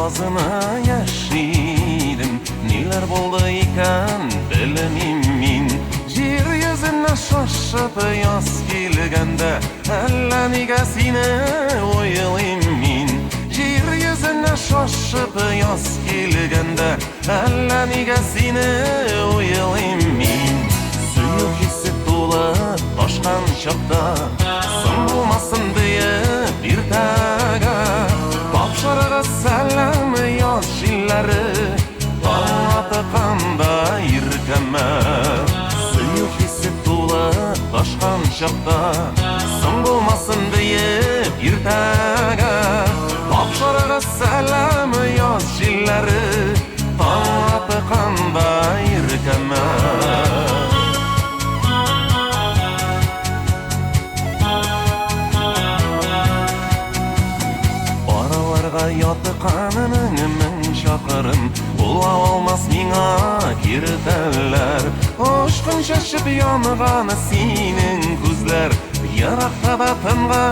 Yazına yaşaydım, neler boldu iken bilmeyim. Yer yüzüne şaşıp yaz kelgende, alla nega seni oylayım. Yer yüzüne şaşıp yaz kelgende, alla nega seni oylayım. Suyuk hissi to'la toshgan chaqda, sim bo'lmasin diye bir taga topshirig'i salam yoz yillari, tatiqanda yirkama. Suyuk hissi to'la toshgan chaqda, sim bo'lmasin diye bir taga topshirig'i salam yoz yillari, tatiqanda yirkama. Yotiqanının min chaqirım, ula olmas ming'a kirdilar. Oshqin shashib yong'ani sening ko'zlar, yiroqda da tinga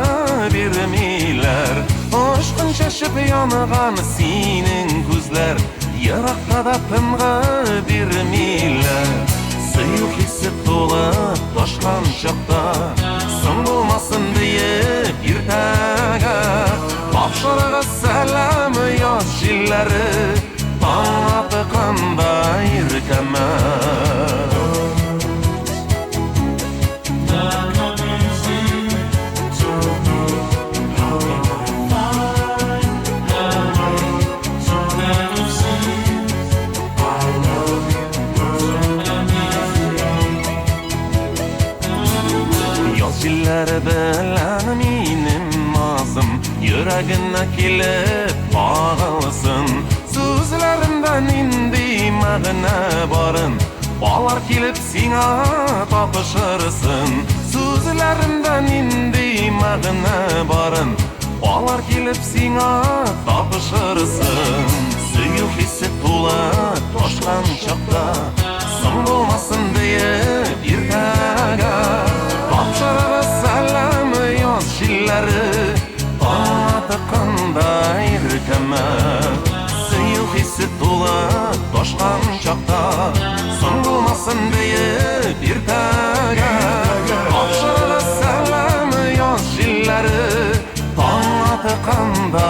bermaylar. Oshqin shashib yong'ani sening ko'zlar, yiroqda da tinga bermaylar. Suyuk hissi to'la toshgan chaqda, sim bo'lmasin diye bir taga topshirig'i salam yoz yillari, tatiqanda yirkama. Yoz yillari bilan menim nazım yuragina kelib bağılsın. So'zlarimdan endi ma'na borin, bolar kelib senga topishirsin. So'zlarimdan endi ma'na borin, bolar kelib senga topishirsin. Suyuk hissi to'la toshgan chaqda, sim bo'lmasin diye bir taga topshirig'i salam yoz yillari, tatiqanda yirkama. Suyuk hissi to'la toshgan chaqda, sim bo'lmasin diye bir taga topshirig'i salam yoz yillari, tatiqanda